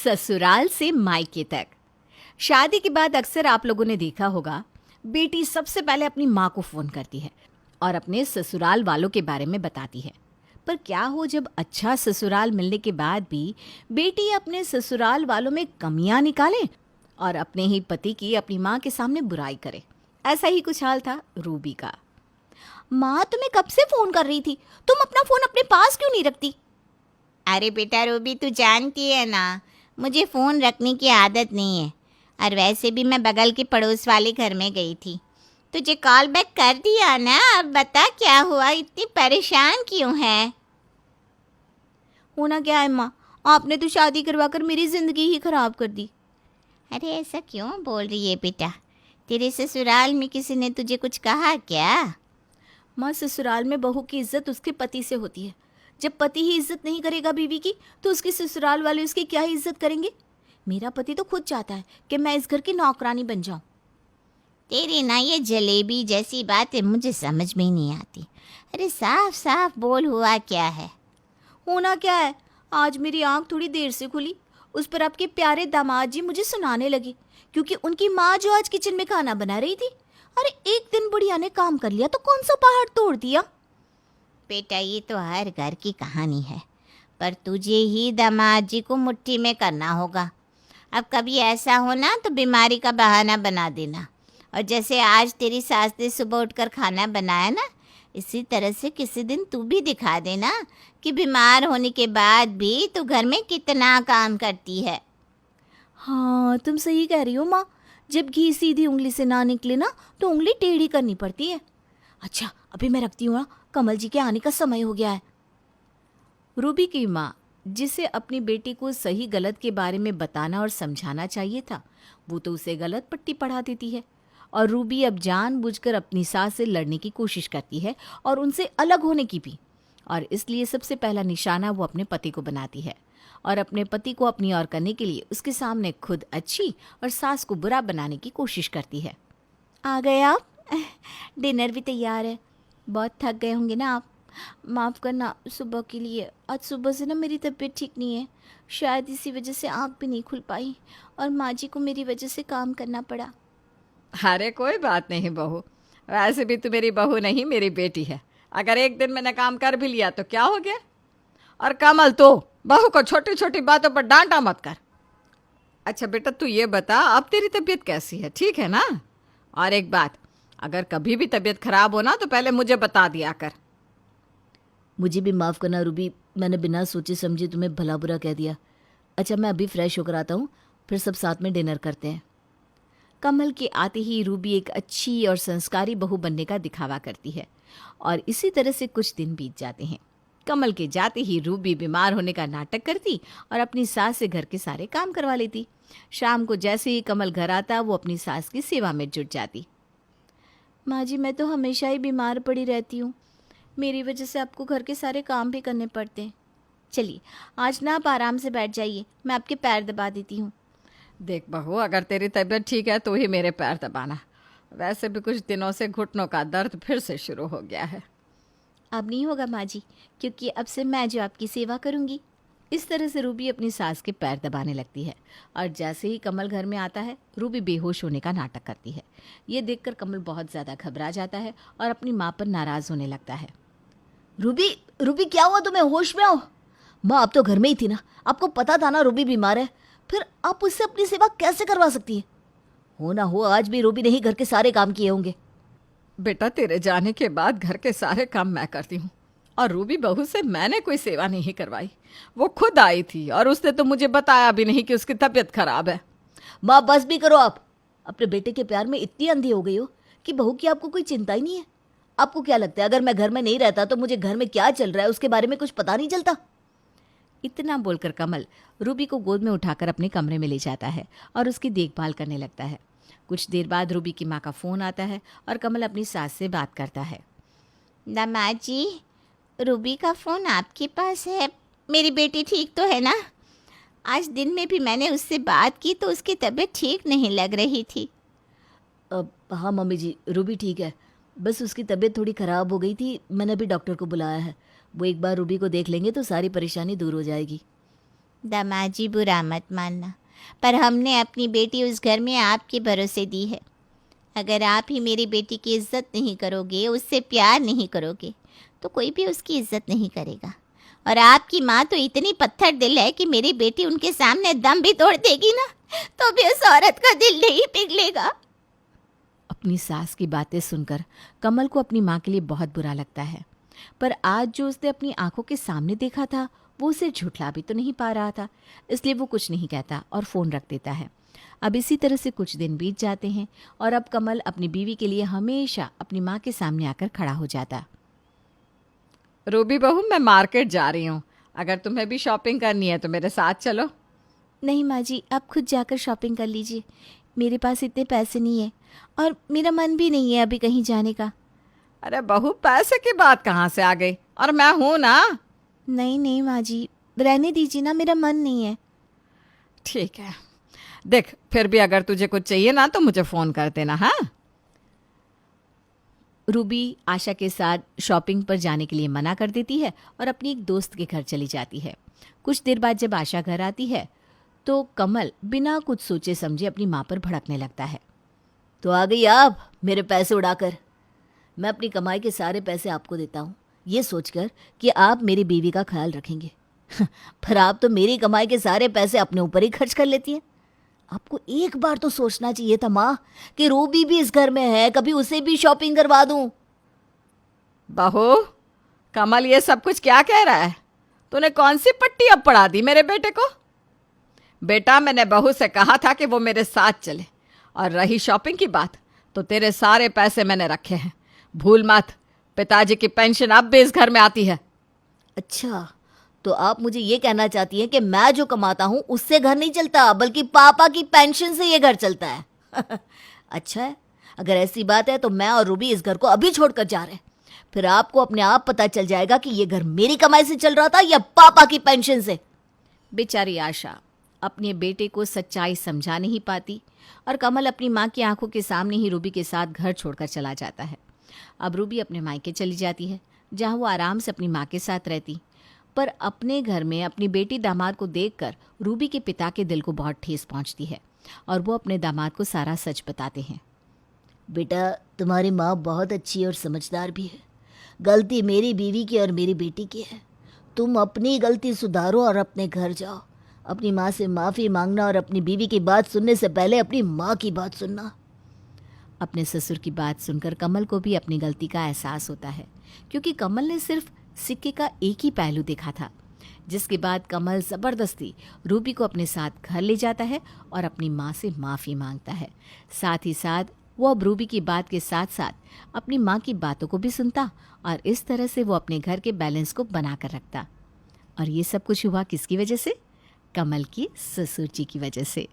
ससुराल से मायके तक। शादी के बाद अक्सर आप लोगों ने देखा होगा, बेटी सबसे पहले अपनी माँ को फोन करती है और अपने ससुराल वालों के बारे में बताती है। पर क्या हो जब अच्छा ससुराल मिलने के बाद भी बेटी अपने ससुराल वालों में कमियां निकाले और अपने ही पति की अपनी माँ के सामने बुराई करे। ऐसा ही कुछ हाल था रूबी का। माँ तुम्हें कब से फोन कर रही थी, तुम अपना फोन अपने पास क्यों नहीं रखती? अरे बेटा रूबी, तू जानती है ना, मुझे फ़ोन रखने की आदत नहीं है। और वैसे भी मैं बगल के पड़ोस वाले घर में गई थी। तुझे कॉल बैक कर दिया ना, अब बता क्या हुआ, इतनी परेशान क्यों है? होना क्या है माँ, आपने तो शादी करवाकर मेरी जिंदगी ही खराब कर दी। अरे ऐसा क्यों बोल रही है बेटा? तेरे ससुराल में किसी ने तुझे कुछ कहा क्या? माँ, ससुराल में बहू की इज्जत उसके पति से होती है। जब पति ही इज्जत नहीं करेगा बीवी की, तो उसके ससुराल वाले उसकी क्या ही इज्जत करेंगे? मेरा पति तो खुद चाहता है कि मैं इस घर की नौकरानी बन जाऊं। तेरी ना ये जलेबी जैसी बातें मुझे समझ में ही नहीं आती। अरे साफ साफ बोल, हुआ क्या है? होना क्या है, आज मेरी आंख थोड़ी देर से खुली। उस पर आपके प्यारे दामाद जी मुझे सुनाने लगे, क्योंकि उनकी माँ जो आज किचन में खाना बना रही थी। अरे एक दिन बुढ़िया ने काम कर लिया तो कौन सा पहाड़ तोड़ दिया। बेटा ये तो हर घर की कहानी है, पर तुझे ही दामाद जी को मुट्ठी में करना होगा। अब कभी ऐसा हो ना तो बीमारी का बहाना बना देना। और जैसे आज तेरी सास ने सुबह उठकर खाना बनाया ना, इसी तरह से किसी दिन तू भी दिखा देना कि बीमार होने के बाद भी तू घर में कितना काम करती है। हाँ, तुम सही कह रही हो माँ। जब घी सीधी उंगली से ना निकले ना, तो उंगली टेढ़ी करनी पड़ती है। अच्छा, अभी मैं रखती हूँ ना, कमल जी के आने का समय हो गया है। रूबी की माँ, जिसे अपनी बेटी को सही गलत के बारे में बताना और समझाना चाहिए था, वो तो उसे गलत पट्टी पढ़ा देती है। और रूबी अब जानबूझकर अपनी सास से लड़ने की कोशिश करती है और उनसे अलग होने की भी। और इसलिए सबसे पहला निशाना वो अपने पति को बनाती है और अपने पति को अपनी ओर करने के लिए उसके सामने खुद अच्छी और सास को बुरा बनाने की कोशिश करती है। आ गए आप? डिनर भी तैयार है। बहुत थक गए होंगे ना आप। माफ़ करना सुबह के लिए, आज सुबह से ना मेरी तबीयत ठीक नहीं है। शायद इसी वजह से आँख भी नहीं खुल पाई और माँ जी को मेरी वजह से काम करना पड़ा। अरे कोई बात नहीं बहू, वैसे भी तू मेरी बहू नहीं मेरी बेटी है। अगर एक दिन मैंने काम कर भी लिया तो क्या हो गया। और कमल, तो बहू को छोटी छोटी बातों पर डांटा मत कर। अच्छा बेटा, तू ये बता, अब तेरी तबीयत कैसी है, ठीक है ना? और एक बात, अगर कभी भी तबीयत खराब हो ना तो पहले मुझे बता दिया कर। मुझे भी माफ़ करना रूबी, मैंने बिना सोचे समझे तुम्हें भला बुरा कह दिया। अच्छा, मैं अभी फ्रेश होकर आता हूँ, फिर सब साथ में डिनर करते हैं। कमल के आते ही रूबी एक अच्छी और संस्कारी बहू बनने का दिखावा करती है और इसी तरह से कुछ दिन बीत जाते हैं। कमल के जाते ही रूबी बीमार होने का नाटक करती और अपनी सास से घर के सारे काम करवा लेती। शाम को जैसे ही कमल घर आता, वो अपनी सास की सेवा में जुट जाती। माँ जी, मैं तो हमेशा ही बीमार पड़ी रहती हूँ। मेरी वजह से आपको घर के सारे काम भी करने पड़ते हैं। चलिए, आज ना आप आराम से बैठ जाइए, मैं आपके पैर दबा देती हूँ। देख बहू, अगर तेरी तबीयत ठीक है तो ही मेरे पैर दबाना। वैसे भी कुछ दिनों से घुटनों का दर्द फिर से शुरू हो गया है। अब नहीं होगा माँ जी, क्योंकि अब से मैं जो आपकी सेवा करूँगी। इस तरह से रूबी अपनी सास के पैर दबाने लगती है और जैसे ही कमल घर में आता है, रूबी बेहोश होने का नाटक करती है। ये देखकर कमल बहुत ज़्यादा घबरा जाता है और अपनी माँ पर नाराज़ होने लगता है। रूबी, रूबी क्या हुआ तुम्हें, होश में आओ। माँ, आप तो घर में ही थी ना, आपको पता था ना रूबी बीमार है, फिर आप उससे अपनी सेवा कैसे करवा सकती है? हो ना हो आज भी रूबी ने ही घर के सारे काम किए होंगे। बेटा, तेरे जाने के बाद घर के सारे काम मैं करती हूँ और रूबी बहू से मैंने कोई सेवा नहीं करवाई। वो खुद आई थी और उसने तो मुझे बताया भी नहीं कि उसकी तबीयत खराब है। माँ, बस भी करो आप। अपने बेटे के प्यार में इतनी अंधी हो गई हो कि बहू की आपको कोई चिंता ही नहीं है। आपको क्या लगता है, अगर मैं घर में नहीं रहता तो मुझे घर में क्या चल रहा है उसके बारे में कुछ पता नहीं चलता? इतना बोलकर कमल रूबी को गोद में उठाकर अपने कमरे में ले जाता है और उसकी देखभाल करने लगता है। कुछ देर बाद रूबी की माँ का फ़ोन आता है और कमल अपनी सास से बात करता है। दामाद जी, रूबी का फ़ोन आपके पास है। मेरी बेटी ठीक तो है ना? आज दिन में भी मैंने उससे बात की तो उसकी तबीयत ठीक नहीं लग रही थी। हाँ मम्मी जी, रूबी ठीक है, बस उसकी तबीयत थोड़ी ख़राब हो गई थी। मैंने अभी डॉक्टर को बुलाया है, वो एक बार रूबी को देख लेंगे तो सारी परेशानी दूर हो जाएगी। दामाद जी बुरा मत मानना, पर हमने अपनी बेटी उस घर में आपके भरोसे दी है। अगर आप ही मेरी बेटी की इज्जत नहीं करोगे, उससे प्यार नहीं करोगे, तो कोई भी उसकी इज्जत नहीं करेगा। और आपकी माँ तो इतनी पत्थर दिल है कि मेरी बेटी उनके सामने दम भी तोड़ देगी ना, तो भी उस औरत का दिल नहीं पिघलेगा। अपनी सास की बातें सुनकर कमल को अपनी माँ के लिए बहुत बुरा लगता है, पर आज जो उसने अपनी आंखों के सामने देखा था वो उसे झुठला भी तो नहीं पा रहा था, इसलिए वो कुछ नहीं कहता और फ़ोन रख देता है। अब इसी तरह से कुछ दिन बीत जाते हैं और अब कमल अपनी बीवी के लिए हमेशा अपनी माँ के सामने आकर खड़ा हो जाता। रूबी बहू, मैं मार्केट जा रही हूँ, अगर तुम्हें भी शॉपिंग करनी है तो मेरे साथ चलो। नहीं माँ जी, आप खुद जाकर शॉपिंग कर लीजिए, मेरे पास इतने पैसे नहीं है और मेरा मन भी नहीं है अभी कहीं जाने का। अरे बहू, पैसे की बात कहाँ से आ गई, और मैं हूँ ना। नहीं नहीं माँ जी, रहने दीजिए ना, मेरा मन नहीं है। ठीक है, देख फिर भी अगर तुझे कुछ चाहिए ना तो मुझे फ़ोन कर देना। हाँ। रूबी आशा के साथ शॉपिंग पर जाने के लिए मना कर देती है और अपनी एक दोस्त के घर चली जाती है। कुछ देर बाद जब आशा घर आती है तो कमल बिना कुछ सोचे समझे अपनी माँ पर भड़कने लगता है। तो आ गई आप मेरे पैसे उड़ाकर। मैं अपनी कमाई के सारे पैसे आपको देता हूँ, ये सोचकर कि आप मेरी बीवी का ख्याल रखेंगे। पर आप तो मेरी कमाई के सारे पैसे अपने ऊपर ही खर्च कर लेती हैं। आपको एक बार तो सोचना चाहिए था माँ कि रूबी भी इस घर में है, कभी उसे भी शॉपिंग करवा दूं। बहू, कमल ये सब कुछ क्या कह रहा है? तूने कौन सी पट्टी अब पढ़ा दी मेरे बेटे को? बेटा, मैंने बहू से कहा था कि वो मेरे साथ चले, और रही शॉपिंग की बात तो तेरे सारे पैसे मैंने रखे हैं, भूल मत। पिताजी की पेंशन अब भी इस घर में आती है। अच्छा, तो आप मुझे ये कहना चाहती हैं कि मैं जो कमाता हूँ उससे घर नहीं चलता, बल्कि पापा की पेंशन से ये घर चलता है। अच्छा है, अगर ऐसी बात है तो मैं और रूबी इस घर को अभी छोड़कर जा रहे हैं। फिर आपको अपने आप पता चल जाएगा कि ये घर मेरी कमाई से चल रहा था या पापा की पेंशन से। बेचारी आशा अपने बेटे को सच्चाई समझा नहीं पाती और कमल अपनी माँ की आंखों के सामने ही रूबी के साथ घर छोड़कर चला जाता है। अब रूबी अपने मायके चली जाती है, जहाँ वो आराम से अपनी माँ के साथ रहती। पर अपने घर में अपनी बेटी दामाद को देखकर रूबी के पिता के दिल को बहुत ठेस पहुंचती है और वो अपने दामाद को सारा सच बताते हैं। बेटा, तुम्हारी माँ बहुत अच्छी और समझदार भी है। गलती मेरी बीवी की और मेरी बेटी की है। तुम अपनी गलती सुधारो और अपने घर जाओ। अपनी माँ से माफ़ी मांगना और अपनी बीवी की बात सुनने से पहले अपनी माँ की बात सुनना। अपने ससुर की बात सुनकर कमल को भी अपनी गलती का एहसास होता है, क्योंकि कमल ने सिर्फ सिक्के का एक ही पहलू देखा था। जिसके बाद कमल ज़बरदस्ती रूबी को अपने साथ घर ले जाता है और अपनी माँ से माफ़ी मांगता है। साथ ही साथ वो अब रूबी की बात के साथ साथ अपनी माँ की बातों को भी सुनता और इस तरह से वो अपने घर के बैलेंस को बना कर रखता। और ये सब कुछ हुआ किसकी वजह से? कमल की ससुर जी की वजह से।